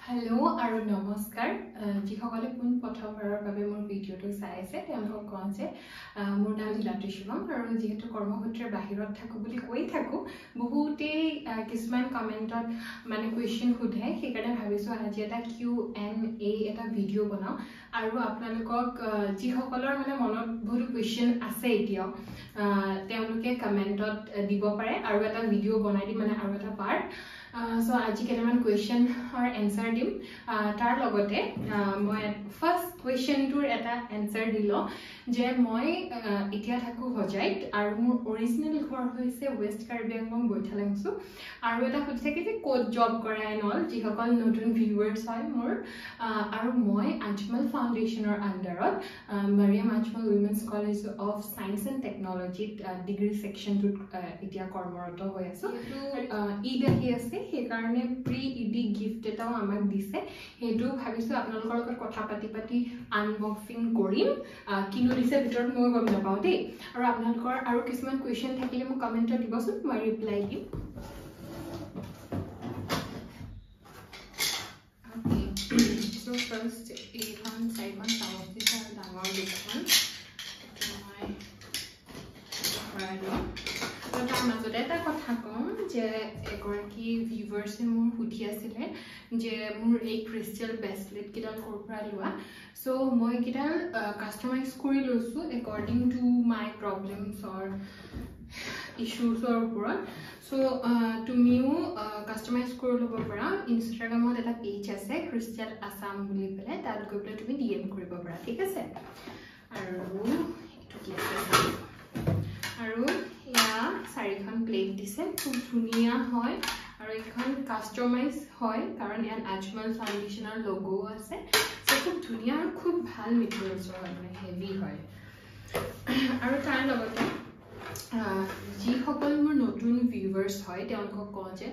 Hello আৰু নমস্কাৰ যিসকলে কোন প্ৰথমবাৰৰ বাবে মোৰ ভিডিঅটো চাই আছে তেওঁলোকক কওঁ যে মোৰ নাম নীলাদ্ৰী শিৱম আৰু যেহেতু কৰ্মসূত্ৰে বাহিৰত থাকো বুলি কৈ থাকো বহুতে কিছুমান কমেন্টত মানে কোৱেশ্চন সোধে সেইকাৰণে ভাবিছো আজি এটা Q&A এটা ভিডিঅ বনাও আৰু আপোনালোকক যিসকলৰ মানে মনত বহুত কোৱেশ্চন আছে এতিয়াও তেওঁলোকে কমেন্টত দিব পাৰে আৰু এটা ভিডিঅ বনাই দিম মানে আৰু এটা পাৰ্ট So আজি কেইটামান কোৱেশ্চন or answer দিম তাৰ লগতে মই ফাৰ্স্ট কোৱেশ্চনটোৰ এটা answer দিলো যে মই এতিয়া থাকো হজাইত আৰু মোৰ অৰিজিনেল ঘৰ হৈছে ওয়েষ্ট কাৰ্বি আংলং বৈঠালাংছু আৰু এটা হৈছে কি যে কোড জব কৰা এনল যিসকল নতুন ভিউৱাৰ্ছ হয় মোৰ আৰু মই আজমল ফাউণ্ডেশ্যনৰ আন্ডাৰত Mariam Ajmal women's college of science and টেকনলজিত ডিগ্ৰী সেকশনটোত এতিয়া কৰ্মৰত হৈ আছো ঈদ আহি আছে সেইকাৰণে প্ৰি ইডি গিফট এটাও আমাক দিছে হেতু ভাবিছো আপোনালোকৰ লগত কথা পাতি আনবক্সিং কৰিম কিনো দিছে ভিতৰত মই গম নাপাও দেই আৰু আপোনালোকৰ আৰু কিছুমান কোৱেশ্চন থাকিলে মোক কমেন্টত দিবচোন মই ৰিপ্লাই দিম ওকে সো ফাৰ্স্ট এইখন চাইখন চাওঁতে ডাঙৰ দুখন তাৰ মাজতে এটা কথা কম যে এগৰাকী ভিউৱাৰ্ছে মোৰ সুধি আছিলে যে মোৰ এই ক্ৰিষ্টেল ব্ৰেচলেট কিডাল ক'ৰ পৰা লোৱা সো মই কিডাল কাস্টমাইজ কৰি লৈছো একৰ্ডিং টু মাই প্ৰবলেমছ অৰ ইস্যুছৰ ওপৰত সো তুমিও কাস্টমাইজ কৰি ল'ব পাৰা ইনষ্টাগ্ৰামত এটা পেজ আছে ক্ৰিষ্টেল আসাম বুলি পেলাই তাত গৈ পেলাই তুমি DM কৰিব পাৰা ঠিক আছে আৰু এইটো কি আছে আৰু ইয়া চাৰিখন প্লেট দিছে খুব ধুনিয়া হয় আৰু এখন কাস্টমাইজ হয় কাৰণ ইয়াত আজমল ফাউণ্ডেশ্যনৰ লোগো আছে খুব ধুনিয়া আৰু খুব ভাল মেটেৰিয়েলছ হয় মানে হেভি হয় আৰু তাৰ লগতে যিসকল মোৰ নতুন ভিউৱাৰ্ছ হয় তেওঁলোকক কওঁ যে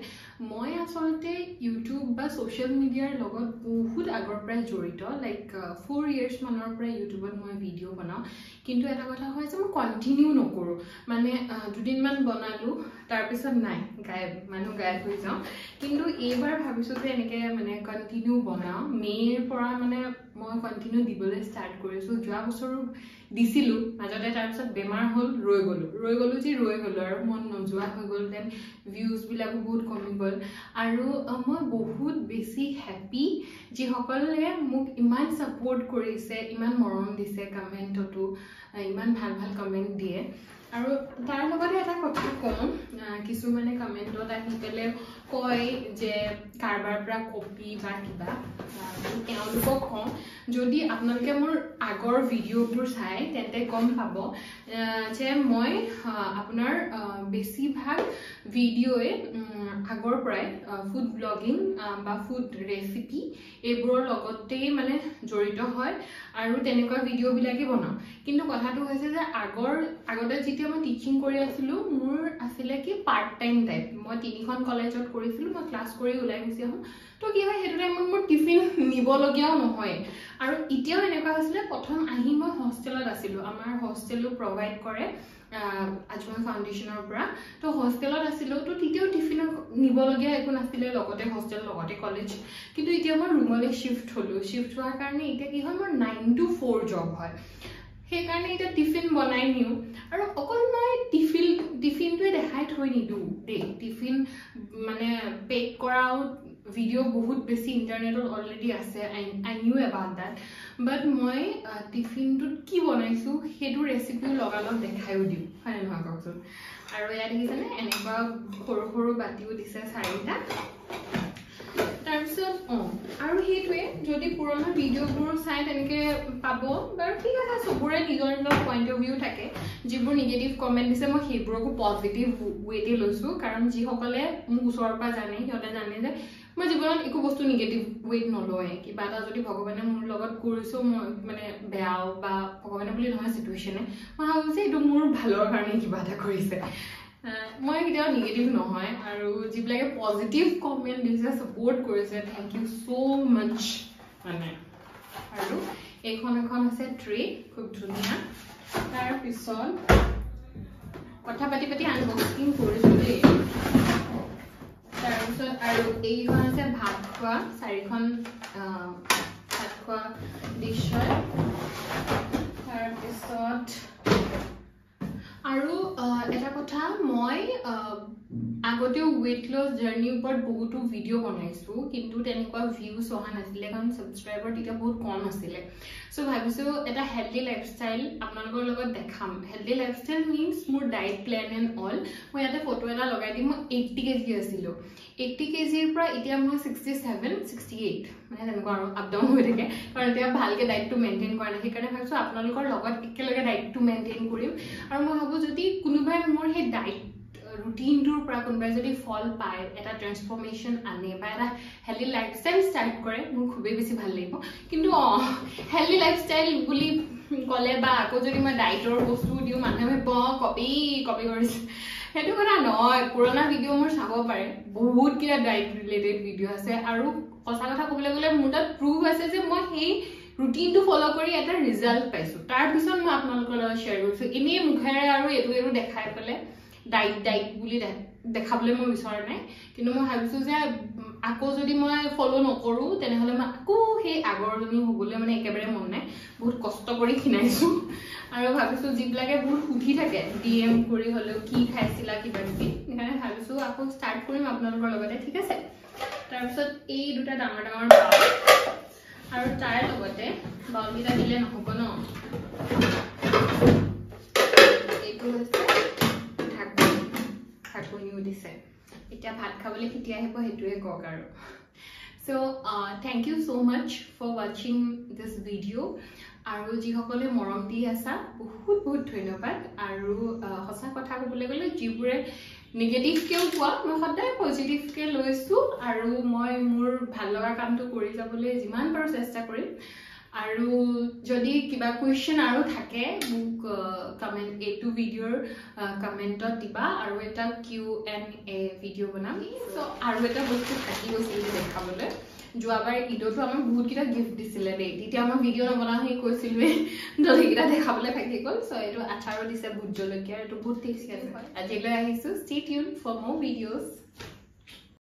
মই আচলতে ইউটিউব বা সোশ্যাল মিডিয়াৰ লগত বহুত আগৰ পৰাই জড়িত লাইক 4 ইয়াৰ্ছ মানৰ পৰা ইউটিউবত মই ভিডিঅ' বনাওঁ কিন্তু এটা কথা হয় যে মই কন্টিনিউ নকৰোঁ মানে দুদিনমান বনালোঁ তাৰপিছত নাই গায়ব হৈ যাওঁ কিন্তু এইবাৰ ভাবিছোঁ যে এনেকৈ মানে কন্টিনিউ বনাওঁ মে'ৰ পৰা মানে মই কন্টিনিউ দিবলৈ ষ্টাৰ্ট কৰিছোঁ যোৱা বছৰো দিছিলোঁ মাজতে তাৰপিছত বেমাৰ হ'ল ৰৈ গ'লো আৰু মন নোযোৱা হৈ গ'ল দেন ভিউজবিলাকো বহুত কমি গ'ল আৰু মই বহুত বেছি হেপী যিসকলে মোক ইমান ছাপোৰ্ট কৰিছে ইমান মৰম দিছে কমেণ্টতো ইমান ভাল কমেণ্ট দিয়ে আৰু তাৰ লগতে এটা কথা কম কিছুমানে কমেণ্টত আহি পেলাই কয় যে কাৰবাৰ পৰা কপি বা কিবা তেওঁলোকক কওঁ যদি আপোনালোকে মোৰ আগৰ ভিডিঅ'বোৰ চাই তেন্তে গম পাব যে মই আপোনাৰ বেছিভাগ ভিডিঅ'য়ে আগৰ পৰাই ফুড ব্লগিং বা ফুড ৰেচিপি এইবোৰৰ লগতেই মানে জড়িত হয় আৰু তেনেকুৱা ভিডিঅ'বিলাকে বনাওঁ কিন্তু কথাটো হৈছে যে আগতে যেতিয়া মই টিচিং কৰি আছিলোঁ মোৰ আছিলে কি পাৰ্ট টাইম টাইপ মই 3খন কলেজত কৰিছিলোঁ মই ক্লাছ কৰি ওলাই গুচি আহোঁ তো কি হয় সেইটো টাইমত মোৰ টিফিন নিবলগীয়াও নহয় আৰু এতিয়াও এনেকুৱা হৈছিলে প্ৰথম আহি মই হোষ্টেলত আছিলোঁ আমাৰ হোষ্টেলো প্ৰভাইড কৰে আজমল ফাউণ্ডেশ্যনৰ পৰা তো হোষ্টেলত আছিলোঁ তো তেতিয়াও টিফিনত নিবলগীয়া একো নাছিলে লগতে হোষ্টেল লগতে কলেজ কিন্তু এতিয়া মই ৰুমলৈ শ্বিফ্ট হোৱাৰ কাৰণে এতিয়া কি হয় মোৰ 9 to 4 জব হয় সেইকাৰণে এতিয়া টিফিন বনাই নিওঁ আৰু অকল মই টিফিনটোৱে দেখাই থৈ নিদিওঁ দেই টিফিন মানে পেক কৰাও ভিডিঅ' বহুত বেছি ইণ্টাৰনেটত অলৰেডি আছে আই নিউ এবাউট দেট বাট মই টিফিনটোত কি বনাইছোঁ সেইটো ৰেচিপিও লগালগ দেখায়ো দিওঁ হয় নহয় কওকচোন আৰু ইয়াত দেখিছেনে এনেকুৱা সৰু বাতিও দিছে 4টা তাৰপিছত আৰু সেইটোৱে যদি পুৰণা ভিডিঅ'বোৰ চাই তেনেকৈ পাব বাৰু ঠিক আছে চবৰে নিজৰ পইণ্ট অফ ভিউ থাকে যিবোৰ নিগেটিভ কমেণ্ট দিছে মই সেইবোৰকো পজিটিভ ৱেতে লৈছোঁ কাৰণ যিসকলে মোক ওচৰৰ পৰা জানে সিহঁতে জানে যে মই জীৱনত একো বস্তু নিগেটিভ ৱেত নলয় কিবা এটা যদি ভগৱানে মোৰ লগত কৰিছোঁ মই মানে বেয়াও বা ভগৱানে বুলি নহয় চিটুৱেশ্যনে মই ভাবোঁ যে এইটো মোৰ ভালৰ কাৰণে কিবা এটা কৰিছে মই কেতিয়াও নিগেটিভ নহয় আৰু যিবিলাকে পজিটিভ কমেণ্ট দিছে ছাপোৰ্ট কৰিছে থেংক ইউ ছ' মাছ মানে আৰু এখন আছে ট্ৰে খুব ধুনীয়া তাৰপিছত কথা পাতি আনবক্সিং কৰিছোঁ দেই তাৰপিছত আৰু এইখন আছে ভাত খোৱা 4খন ভাত খোৱা ডিছ হয় তাৰপিছত আৰু এটা কথা মই আগতেও weight loss journey ওপৰত বহুতো ভিডিও বনাইছো কিন্তু তেনেকুৱা ভিউজ অহা নাছিলে কাৰণ সাবস্ক্ৰাইবাৰ তেতিয়া বহুত কম আছিলে সো ভাবিছো এটা হেলদি লাইফষ্টাইল আপোনালোকৰ লগত দেখাম হেলদি লাইফষ্টাইল মিন্স মোৰ ডায়েট প্ল্যান এণ্ড অল মই ইয়াতে ফটো এটা লগাই দিম মই 80 কেজি আছিলো 80 কেজিৰ পৰা এতিয়া মই 67 68 মানে তেনেকুৱা আৰু আপ ডাউন হৈ থাকে কাৰণ এতিয়া ভালকে ডায়েটটো মেইনটেইন কৰা নাই সেইকাৰণে ভাবিছো আপোনালোকৰ লগত একেলগে ডায়েটটো মেইনটেইন কৰিম আৰু মই ভাবো যদি কোনোবাই মোৰ সেই ডায়েট ৰুটিনটোৰ পৰা কোনোবাই যদি ফল পায় এটা ট্ৰান্সফৰমেশ্যন আনে বা এটা হেলদি লাইফষ্টাইল ষ্টাৰ্ট কৰে মোৰ খুবেই বেছি ভাল লাগিব কিন্তু হেলদি লাইফষ্টাইল বুলি ক'লে বা আকৌ যদি মই ডায়েটৰ বস্তু দিওঁ মানুহে ভাবিব কপি কৰিছে সেইটো কথা নহয় পুৰণা ভিডিঅ' মোৰ চাব পাৰে বহুত কিটা ডায়েট ৰিলেটেড ভিডিঅ' আছে আৰু সঁচা কথা ক'বলৈ গ'লে মোৰ তাত প্ৰুফ আছে যে মই সেই ৰুটিনটো ফলো কৰি এটা ৰিজাল্ট পাইছো তাৰ পিছত মই আপোনালোকৰ লগত শ্বেয়াৰ কৰিছো এনেই মুখেৰে আৰু এইটো দেখাই পেলাই ডায়েট বুলি দেখাবলৈ মই বিচৰা নাই কিন্তু মই ভাবিছো যে আকৌ যদি মই ফলো নকৰো তেনেহলে মই আকৌ সেই আগৰজনী হ'বলৈ মানে একেবাৰে মন নাই বহুত কষ্ট কৰি খিনাইছো আৰু ভাবিছো যিবিলাকে বহুত সুধি থাকে ডিএম কৰি হলেও কি খাইছিলা কিবা কিবি সেইকাৰণে ভাবিছো আকৌ ষ্টাৰ্ট কৰিম আপোনালোকৰ লগতে ঠিক আছে তাৰপিছত এই দুটা ডাঙৰ ডাঙৰ বাউল আৰু তাৰ লগতে বাউলকেইটা দিলে নহ'ব ন এইটো হৈছে ঢাকনিও দিছে এতিয়া ভাত খাবলৈ কেতিয়া আহিব সেইটোৱে কওক আৰু so thank you so much for ৱাচিং দিছ ভিডিঅ' আৰু যিসকলে মৰম দি আছা বহুত বহুত ধন্যবাদ আৰু সঁচা কথা ক'বলৈ গ'লে যিবোৰে নিগেটিভকেও কোৱা মই সদায় পজিটিভকে লৈছো আৰু মই মোৰ ভাল লগা কামটো কৰি যাবলৈ যিমান পাৰো চেষ্টা কৰিম আৰু যদি কিবা কোৱেশ্চন আৰু থাকে মোক কমেন্ট এইটো ভিডিঅ'ৰ কমেন্টত দিবা আৰু এটা Q&A ভিডিঅ' বনাম সো আৰু এটা বস্তু থাকি গৈছিল দেখাবলৈ যোৱাবাৰ ঈদতো আমাক বহুত কিটা গিফ্ট দিছিলে দেই তেতিয়া মই ভিডিঅ' নবনাও সেই কৈছিলোৱে দলিকিটা দেখাবলৈ থাকি গ'ল সো এইটো আচাৰো দিছে ভোট জলকীয়া এইটো বহুত টেষ্টি আছে আজিলৈ আহিছো ষ্টে টিউন ফৰ মোৰ ভিডিঅ'ছ